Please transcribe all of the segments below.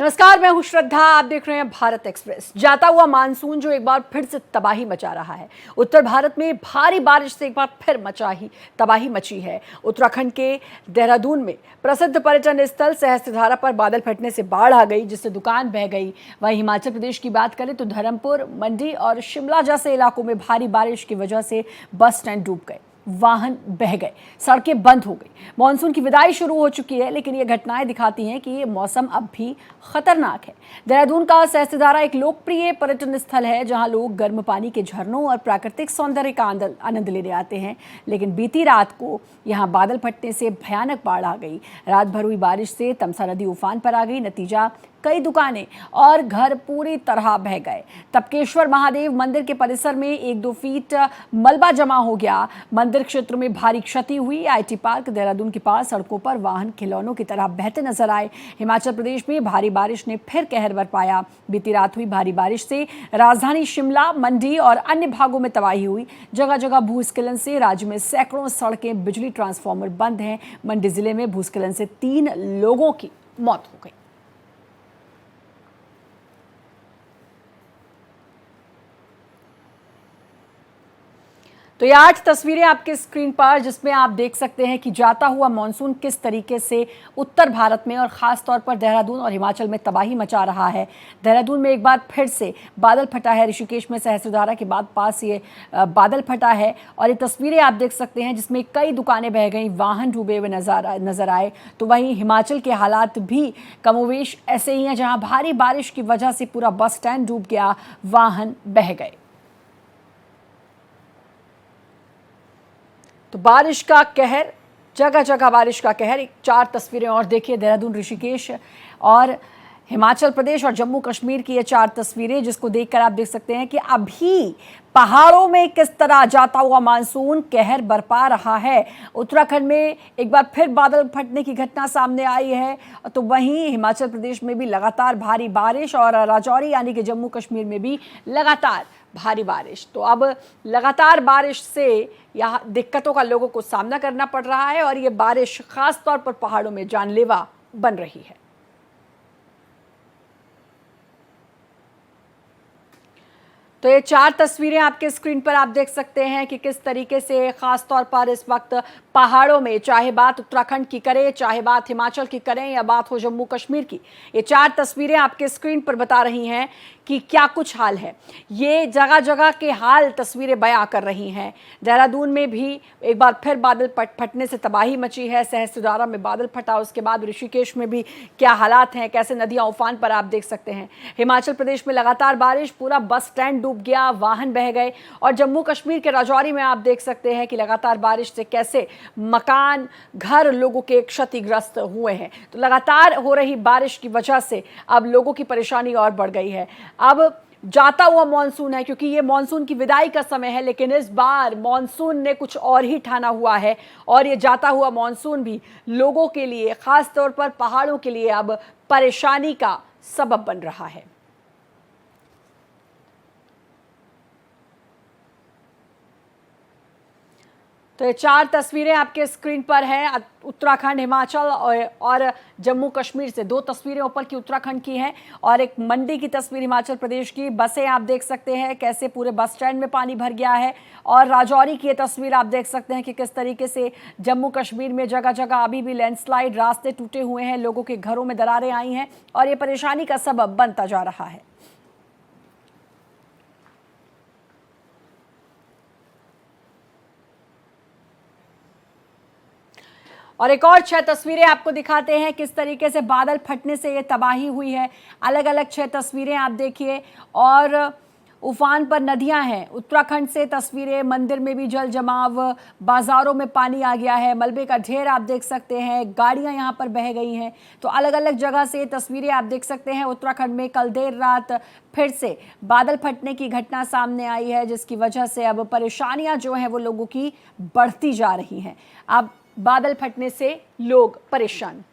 नमस्कार, मैं हूं श्रद्धा। आप देख रहे हैं भारत एक्सप्रेस। जाता हुआ मानसून जो एक बार फिर से तबाही मचा रहा है। उत्तर भारत में भारी बारिश से एक बार फिर तबाही मची है। उत्तराखंड के देहरादून में प्रसिद्ध पर्यटन स्थल सहस्त्रधारा पर बादल फटने से बाढ़ आ गई, जिससे दुकान बह गई। वहीं हिमाचल प्रदेश की बात करें तो धर्मपुर, मंडी और शिमला जैसे इलाकों में भारी बारिश की वजह से बस स्टैंड डूब गए, वाहन बह गए, सड़कें बंद हो गई। मानसून की विदाई शुरू हो चुकी है, लेकिन ये घटनाएं दिखाती हैं कि ये मौसम अब भी खतरनाक है। देहरादून का सहस्त्रधारा एक लोकप्रिय पर्यटन स्थल है, जहां लोग गर्म पानी के झरनों और प्राकृतिक सौंदर्य का आनंद लेने आते हैं। लेकिन बीती रात को यहां बादल फटने से भयानक बाढ़ आ गई। रात भर हुई बारिश से तमसा नदी उफान पर आ गई। नतीजा, कई दुकानें और घर पूरी तरह बह गए। तपकेश्वर महादेव मंदिर के परिसर में 1-2 फीट मलबा जमा हो गया। मंदिर क्षेत्र में भारी क्षति हुई। आईटी पार्क देहरादून के पास सड़कों पर वाहन खिलौनों की तरह बहते नजर आए। हिमाचल प्रदेश में भारी बारिश ने फिर कहर बरपाया। बीती रात हुई भारी बारिश से राजधानी शिमला, मंडी और अन्य भागों में तबाही हुई। जगह जगह भूस्खलन से राज्य में सैकड़ों सड़कें, बिजली ट्रांसफार्मर बंद हैं। मंडी जिले में भूस्खलन से 3 लोगों की मौत हो गई। तो ये 8 तस्वीरें आपके स्क्रीन पर, जिसमें आप देख सकते हैं कि जाता हुआ मानसून किस तरीके से उत्तर भारत में और ख़ास तौर पर देहरादून और हिमाचल में तबाही मचा रहा है। देहरादून में एक बार फिर से बादल फटा है। ऋषिकेश में सहस्त्रधारा के बाद पास ये बादल फटा है और ये तस्वीरें आप देख सकते हैं, जिसमें कई दुकानें बह गई, वाहन डूबे हुए नजर आए। तो वहीं हिमाचल के हालात भी कमोवेश ऐसे ही हैं, जहाँ भारी बारिश की वजह से पूरा बस स्टैंड डूब गया, वाहन बह गए। तो बारिश का कहर, जगह जगह बारिश का कहर। एक 4 तस्वीरें और देखिए, देहरादून, ऋषिकेश और हिमाचल प्रदेश और जम्मू कश्मीर की ये 4 तस्वीरें, जिसको देखकर आप देख सकते हैं कि अभी पहाड़ों में किस तरह जाता हुआ मानसून कहर बरपा रहा है। उत्तराखंड में एक बार फिर बादल फटने की घटना सामने आई है। तो वहीं हिमाचल प्रदेश में भी लगातार भारी बारिश और राजौरी यानी कि जम्मू कश्मीर में भी लगातार भारी बारिश। तो अब लगातार बारिश से यहाँ दिक्कतों का लोगों को सामना करना पड़ रहा है और ये बारिश खास तौर पर पहाड़ों में जानलेवा बन रही है। तो ये 4 तस्वीरें आपके स्क्रीन पर आप देख सकते हैं कि किस तरीके से खास तौर पर इस वक्त पहाड़ों में, चाहे बात उत्तराखंड की करें, चाहे बात हिमाचल की करें या बात हो जम्मू कश्मीर की, ये 4 तस्वीरें आपके स्क्रीन पर बता रही हैं कि क्या कुछ हाल है। ये जगह जगह के हाल तस्वीरें बयां कर रही हैं। देहरादून में भी एक बार फिर बादल फटने से तबाही मची है। सहस्त्रधारा में बादल फटा, उसके बाद ऋषिकेश में भी क्या हालात हैं, कैसे नदियां उफान पर, आप देख सकते हैं। हिमाचल प्रदेश में लगातार बारिश, पूरा बस स्टैंड डूब गया, वाहन बह गए। और जम्मू कश्मीर के राजौरी में आप देख सकते हैं कि लगातार बारिश से कैसे मकान, घर लोगों के क्षतिग्रस्त हुए हैं। तो लगातार हो रही बारिश की वजह से अब लोगों की परेशानी और बढ़ गई है। अब जाता हुआ मॉनसून है, क्योंकि ये मॉनसून की विदाई का समय है, लेकिन इस बार मॉनसून ने कुछ और ही ठाना हुआ है और ये जाता हुआ मॉनसून भी लोगों के लिए, खास तौर पर पहाड़ों के लिए, अब परेशानी का सबब बन रहा है। तो ये 4 तस्वीरें आपके स्क्रीन पर हैं। उत्तराखंड, हिमाचल और जम्मू कश्मीर से 2 तस्वीरें ऊपर की उत्तराखंड की हैं और एक मंडी की तस्वीर हिमाचल प्रदेश की। बसें आप देख सकते हैं कैसे पूरे बस स्टैंड में पानी भर गया है। और राजौरी की ये तस्वीर आप देख सकते हैं कि किस तरीके से जम्मू कश्मीर में जगह जगह अभी भी लैंडस्लाइड, रास्ते टूटे हुए हैं, लोगों के घरों में दरारें आई हैं और ये परेशानी का सबब बनता जा रहा है। और एक और 6 तस्वीरें आपको दिखाते हैं किस तरीके से बादल फटने से ये तबाही हुई है। अलग अलग 6 तस्वीरें आप देखिए और उफान पर नदियां हैं। उत्तराखंड से तस्वीरें, मंदिर में भी जल जमाव, बाजारों में पानी आ गया है, मलबे का ढेर आप देख सकते हैं, गाड़ियां यहां पर बह गई हैं। तो अलग अलग जगह से तस्वीरें आप देख सकते हैं। उत्तराखंड में कल देर रात फिर से बादल फटने की घटना सामने आई है, जिसकी वजह से अब परेशानियां जो हैं वो लोगों की बढ़ती जा रही हैं। अब बादल फटने से लोग परेशान।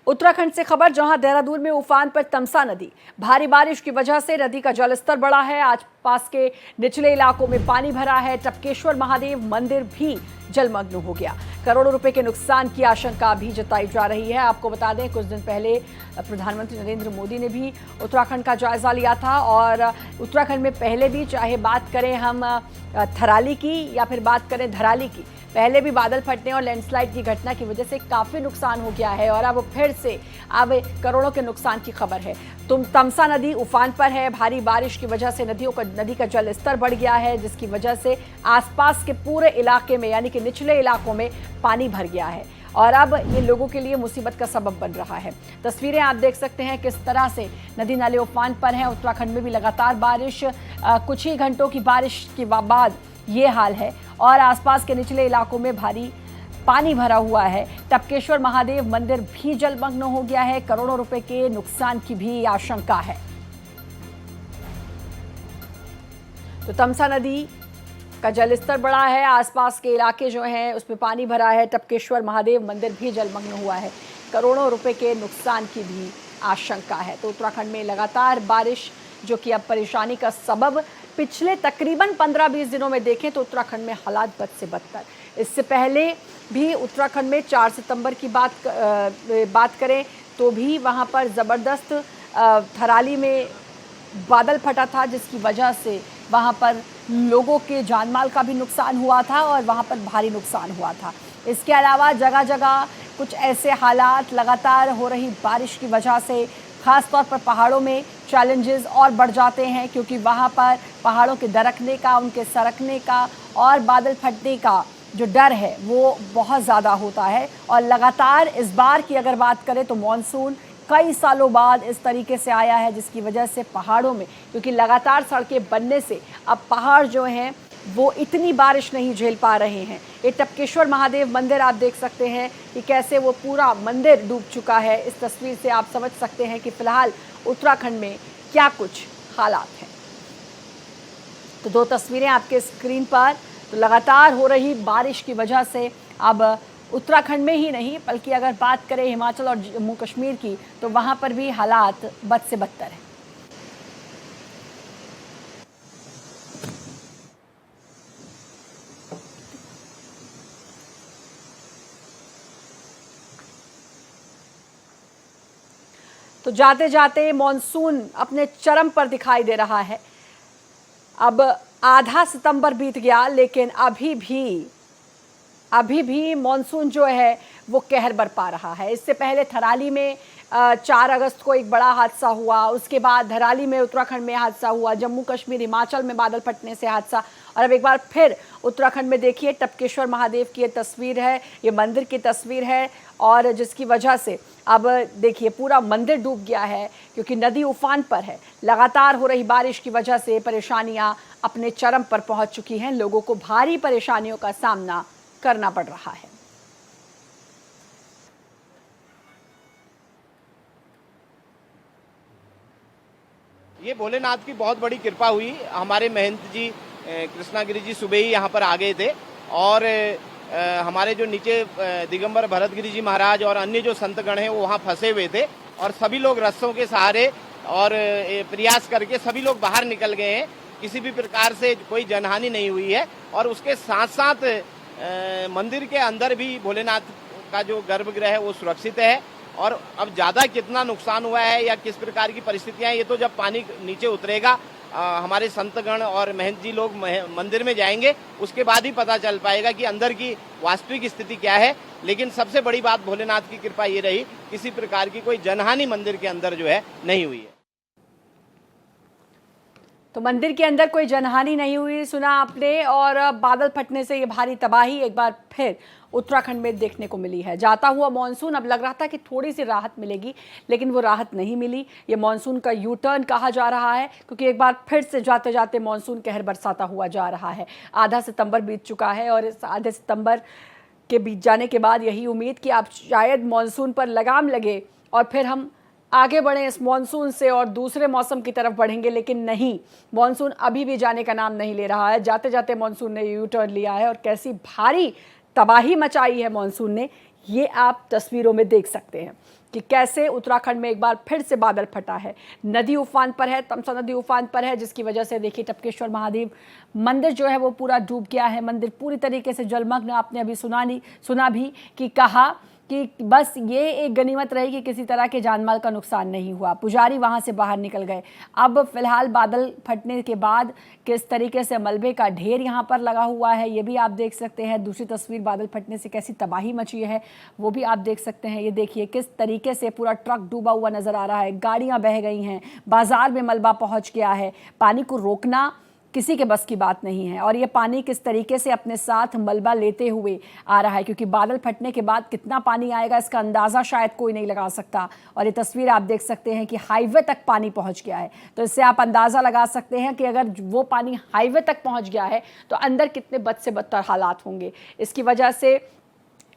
उत्तराखंड से खबर, जहां देहरादून में उफान पर तमसा नदी, भारी बारिश की वजह से नदी का जलस्तर बढ़ा है। आज पास के निचले इलाकों में पानी भरा है। टपकेश्वर महादेव मंदिर भी जलमग्न हो गया। करोड़ों रुपए के नुकसान की आशंका भी जताई जा रही है। आपको बता दें, कुछ दिन पहले प्रधानमंत्री नरेंद्र मोदी ने भी उत्तराखंड का जायजा लिया था और उत्तराखंड में पहले भी, चाहे बात करें हम थराली की या फिर बात करें धराली की, पहले भी बादल फटने और लैंडस्लाइड की घटना की वजह से काफ़ी नुकसान हो गया है और अब फिर से अब करोड़ों के नुकसान की खबर है। तमसा नदी उफान पर है। भारी बारिश की वजह से नदी का जल स्तर बढ़ गया है, जिसकी वजह से आसपास के पूरे इलाके में यानी कि निचले इलाकों में पानी भर गया है और अब ये लोगों के लिए मुसीबत का सबब बन रहा है। तस्वीरें आप देख सकते हैं किस तरह से नदी नाले उफान पर हैं। उत्तराखंड में भी लगातार बारिश, कुछ ही घंटों की बारिश के बाद ये हाल है और आसपास के निचले इलाकों में भारी पानी भरा हुआ है। टपकेश्वर महादेव मंदिर भी जलमग्न हो गया है। करोड़ों रुपए के नुकसान की भी आशंका है। तो तमसा नदी का जलस्तर बढ़ा है, आसपास के इलाके जो हैं उसमें पानी भरा है। टपकेश्वर महादेव मंदिर भी जलमग्न हुआ है। करोड़ों रुपए के नुकसान की भी आशंका है। तो उत्तराखंड में लगातार बारिश जो कि अब परेशानी का सबब, पिछले तकरीबन 15-20 दिनों में देखें तो उत्तराखंड में हालात बद से बदतर। इससे पहले भी उत्तराखंड में 4 सितंबर की बात करें तो भी वहां पर ज़बरदस्त थराली में बादल फटा था, जिसकी वजह से वहां पर लोगों के जानमाल का भी नुकसान हुआ था और वहां पर भारी नुकसान हुआ था। इसके अलावा जगह जगह कुछ ऐसे हालात लगातार हो रही बारिश की वजह से ख़ास तौर पर पहाड़ों में चैलेंजेस और बढ़ जाते हैं, क्योंकि वहाँ पर पहाड़ों के दरकने का, उनके सरकने का और बादल फटने का जो डर है वो बहुत ज़्यादा होता है। और लगातार इस बार की अगर बात करें तो मॉनसून कई सालों बाद इस तरीके से आया है, जिसकी वजह से पहाड़ों में, क्योंकि लगातार सड़कें बनने से अब पहाड़ जो हैं वो इतनी बारिश नहीं झेल पा रहे हैं। ये टपकेश्वर महादेव मंदिर आप देख सकते हैं कि कैसे वो पूरा मंदिर डूब चुका है। इस तस्वीर से आप समझ सकते हैं कि फिलहाल उत्तराखंड में क्या कुछ हालात हैं। तो 2 तस्वीरें आपके स्क्रीन पर। तो लगातार हो रही बारिश की वजह से अब उत्तराखंड में ही नहीं बल्कि अगर बात करें हिमाचल और जम्मू कश्मीर की तो वहाँ पर भी हालात बद से बदतर हैं। तो जाते जाते मॉनसून अपने चरम पर दिखाई दे रहा है। अब आधा सितंबर बीत गया लेकिन अभी भी मॉनसून जो है वो कहर बरपा रहा है। इससे पहले थराली में 4 अगस्त को एक बड़ा हादसा हुआ, उसके बाद धराली में उत्तराखंड में हादसा हुआ, जम्मू कश्मीर हिमाचल में बादल फटने से हादसा, और अब एक बार फिर उत्तराखंड में देखिए टपकेश्वर महादेव की ये तस्वीर है, ये मंदिर की तस्वीर है और जिसकी वजह से अब देखिए पूरा मंदिर डूब गया है, क्योंकि नदी उफान पर है। लगातार हो रही बारिश की वजह से परेशानियां अपने चरम पर पहुंच चुकी हैं। लोगों को भारी परेशानियों का सामना करना पड़ रहा है। ये भोलेनाथ की बहुत बड़ी कृपा हुई। हमारे महंत जी कृष्णागिरी जी सुबह ही यहाँ पर आ गए थे और हमारे जो नीचे दिगंबर भरतगिरी जी महाराज और अन्य जो संतगण हैं वो वहाँ फंसे हुए थे और सभी लोग रस्सों के सहारे और प्रयास करके सभी लोग बाहर निकल गए हैं। किसी भी प्रकार से कोई जनहानि नहीं हुई है और उसके साथ साथ मंदिर के अंदर भी भोलेनाथ का जो गर्भगृह है वो सुरक्षित है। और अब ज़्यादा कितना नुकसान हुआ है या किस प्रकार की परिस्थितियां हैं ये तो जब पानी नीचे उतरेगा, हमारे संतगण और महंत जी लोग मंदिर में जाएंगे, उसके बाद ही पता चल पाएगा कि अंदर की वास्तविक स्थिति क्या है। लेकिन सबसे बड़ी बात भोलेनाथ की कृपा ये रही, किसी प्रकार की कोई जनहानि मंदिर के अंदर जो है नहीं हुई है। तो मंदिर के अंदर कोई जनहानि नहीं हुई, सुना आपने। और बादल फटने से ये भारी तबाही एक बार फिर उत्तराखंड में देखने को मिली है। जाता हुआ मॉनसून, अब लग रहा था कि थोड़ी सी राहत मिलेगी लेकिन वो राहत नहीं मिली। ये मॉनसून का यू टर्न कहा जा रहा है, क्योंकि एक बार फिर से जाते जाते मॉनसून कहर बरसाता हुआ जा रहा है। आधा सितंबर बीत चुका है और इस आधे सितंबर के बीत जाने के बाद यही उम्मीद कि अब शायद मॉनसून पर लगाम लगे और फिर हम आगे बढ़ें इस मॉनसून से और दूसरे मौसम की तरफ बढ़ेंगे। लेकिन नहीं, मॉनसून अभी भी जाने का नाम नहीं ले रहा है। जाते जाते मॉनसून ने यू टर्न लिया है और कैसी भारी तबाही मचाई है मॉनसून ने, ये आप तस्वीरों में देख सकते हैं कि कैसे उत्तराखंड में एक बार फिर से बादल फटा है। नदी उफान पर है, तमसा नदी उफान पर है, जिसकी वजह से देखिए टपकेश्वर महादेव मंदिर जो है वो पूरा डूब गया है। मंदिर पूरी तरीके से जलमग्न। आपने अभी सुना भी कि कहा कि बस ये एक गनीमत रही कि किसी तरह के जानमाल का नुकसान नहीं हुआ। पुजारी वहां से बाहर निकल गए। अब फिलहाल बादल फटने के बाद किस तरीके से मलबे का ढेर यहाँ पर लगा हुआ है ये भी आप देख सकते हैं। दूसरी तस्वीर बादल फटने से कैसी तबाही मची है वो भी आप देख सकते हैं। ये देखिए किस तरीके से पूरा ट्रक डूबा हुआ नजर आ रहा है, गाड़ियां बह गई हैं, बाजार में मलबा पहुंच गया है। पानी को रोकना किसी के बस की बात नहीं है और ये पानी किस तरीके से अपने साथ मलबा लेते हुए आ रहा है, क्योंकि बादल फटने के बाद कितना पानी आएगा इसका अंदाज़ा शायद कोई नहीं लगा सकता। और ये तस्वीर आप देख सकते हैं कि हाईवे तक पानी पहुंच गया है, तो इससे आप अंदाज़ा लगा सकते हैं कि अगर वो पानी हाईवे तक पहुंच गया है तो अंदर कितने बद से बदतर हालात होंगे। इसकी वजह से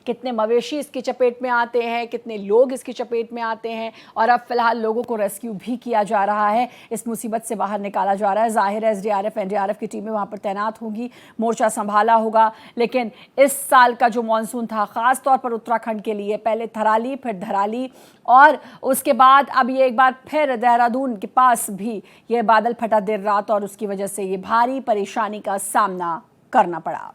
कितने मवेशी इसकी चपेट में आते हैं, कितने लोग इसकी चपेट में आते हैं और अब फिलहाल लोगों को रेस्क्यू भी किया जा रहा है, इस मुसीबत से बाहर निकाला जा रहा है। जाहिर है एसडीआरएफ एनडीआरएफ की टीमें वहाँ पर तैनात होंगी, मोर्चा संभाला होगा। लेकिन इस साल का जो मानसून था ख़ास तौर पर उत्तराखंड के लिए, पहले थराली फिर धराली और उसके बाद अब ये एक बार फिर देहरादून के पास भी ये बादल फटा देर रात और उसकी वजह से ये भारी परेशानी का सामना करना पड़ा।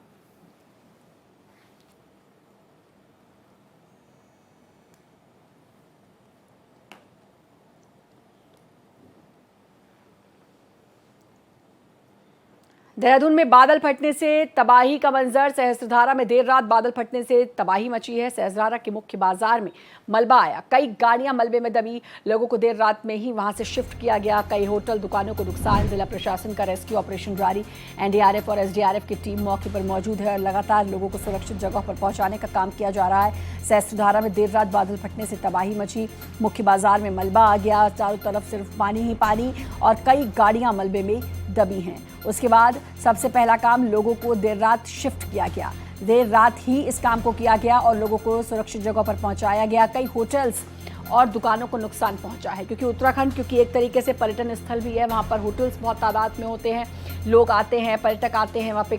देहरादून में बादल फटने से तबाही का मंजर। सहस्त्रधारा में देर रात बादल फटने से तबाही मची है। सहस्त्रधारा के मुख्य बाजार में मलबा आया, कई गाड़ियां मलबे में दबी, लोगों को देर रात में ही वहां से शिफ्ट किया गया। कई होटल दुकानों को नुकसान। जिला प्रशासन का रेस्क्यू ऑपरेशन जारी। एनडीआरएफ और एसडीआरएफ की टीम मौके पर मौजूद है और लगातार लोगों को सुरक्षित जगह पर पहुंचाने का काम किया जा रहा है। सहस्त्रधारा में देर रात बादल फटने से तबाही मची, मुख्य बाजार में मलबा आ गया, चारों तरफ सिर्फ पानी ही पानी और कई गाड़ियां मलबे में दबी हैं। उसके बाद सबसे पहला काम लोगों को देर रात शिफ्ट किया गया। देर रात ही इस काम को किया गया और लोगों को सुरक्षित जगह पर पहुंचाया गया। कई होटल्स और दुकानों को नुकसान पहुंचा है, क्योंकि उत्तराखंड क्योंकि एक तरीके से पर्यटन स्थल भी है, वहाँ पर होटल्स बहुत तादाद में होते हैं, लोग आते हैं, पर्यटक आते हैं, वहाँ पे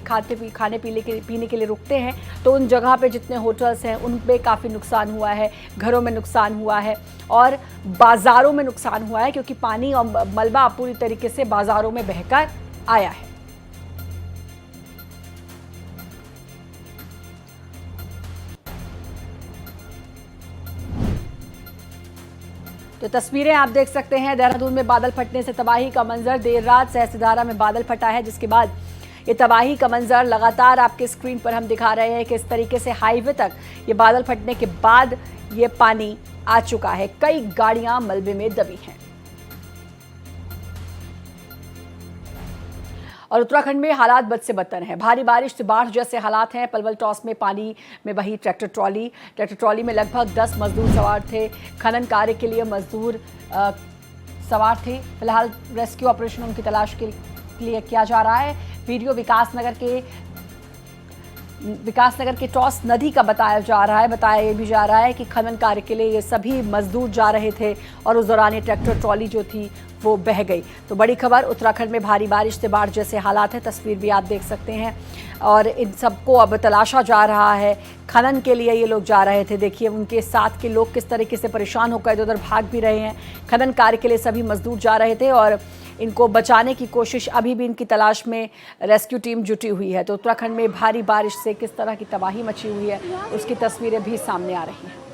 खाने पीने के लिए रुकते हैं, तो उन जगह पे जितने होटल्स हैं उन पे काफ़ी नुकसान हुआ है, घरों में नुकसान हुआ है और बाज़ारों में नुकसान हुआ है, क्योंकि पानी और मलबा पूरी तरीके से बाज़ारों में बहकर आया है। तो तस्वीरें आप देख सकते हैं, देहरादून में बादल फटने से तबाही का मंजर। देर रात सहस्त्रधारा में बादल फटा है, जिसके बाद ये तबाही का मंजर लगातार आपके स्क्रीन पर हम दिखा रहे हैं कि इस तरीके से हाईवे तक ये बादल फटने के बाद ये पानी आ चुका है। कई गाड़ियां मलबे में दबी हैं और उत्तराखंड में हालात बद से बदतर हैं। भारी बारिश से बाढ़ जैसे हालात हैं। पलवल टॉस में पानी में बही ट्रैक्टर ट्रॉली में लगभग 10 मजदूर सवार थे। खनन कार्य के लिए मजदूर सवार थे। फिलहाल रेस्क्यू ऑपरेशन उनकी तलाश के लिए किया जा रहा है। वीडियो विकासनगर के टॉस नदी का बताया ये भी जा रहा है कि खनन कार्य के लिए ये सभी मजदूर जा रहे थे और उस दौरान ये ट्रैक्टर ट्रॉली जो थी वो बह गई। तो बड़ी खबर, उत्तराखंड में भारी बारिश से बाढ़ जैसे हालात हैं। तस्वीर भी आप देख सकते हैं और इन सबको अब तलाशा जा रहा है। खनन के लिए ये लोग जा रहे थे। देखिए उनके साथ के लोग किस तरीके से परेशान होकर इधर उधर भाग भी रहे हैं। खनन कार्य के लिए सभी मजदूर जा रहे थे और इनको बचाने की कोशिश, अभी भी इनकी तलाश में रेस्क्यू टीम जुटी हुई है। तो उत्तराखंड में भारी बारिश से किस तरह की तबाही मची हुई है उसकी तस्वीरें भी सामने आ रही हैं।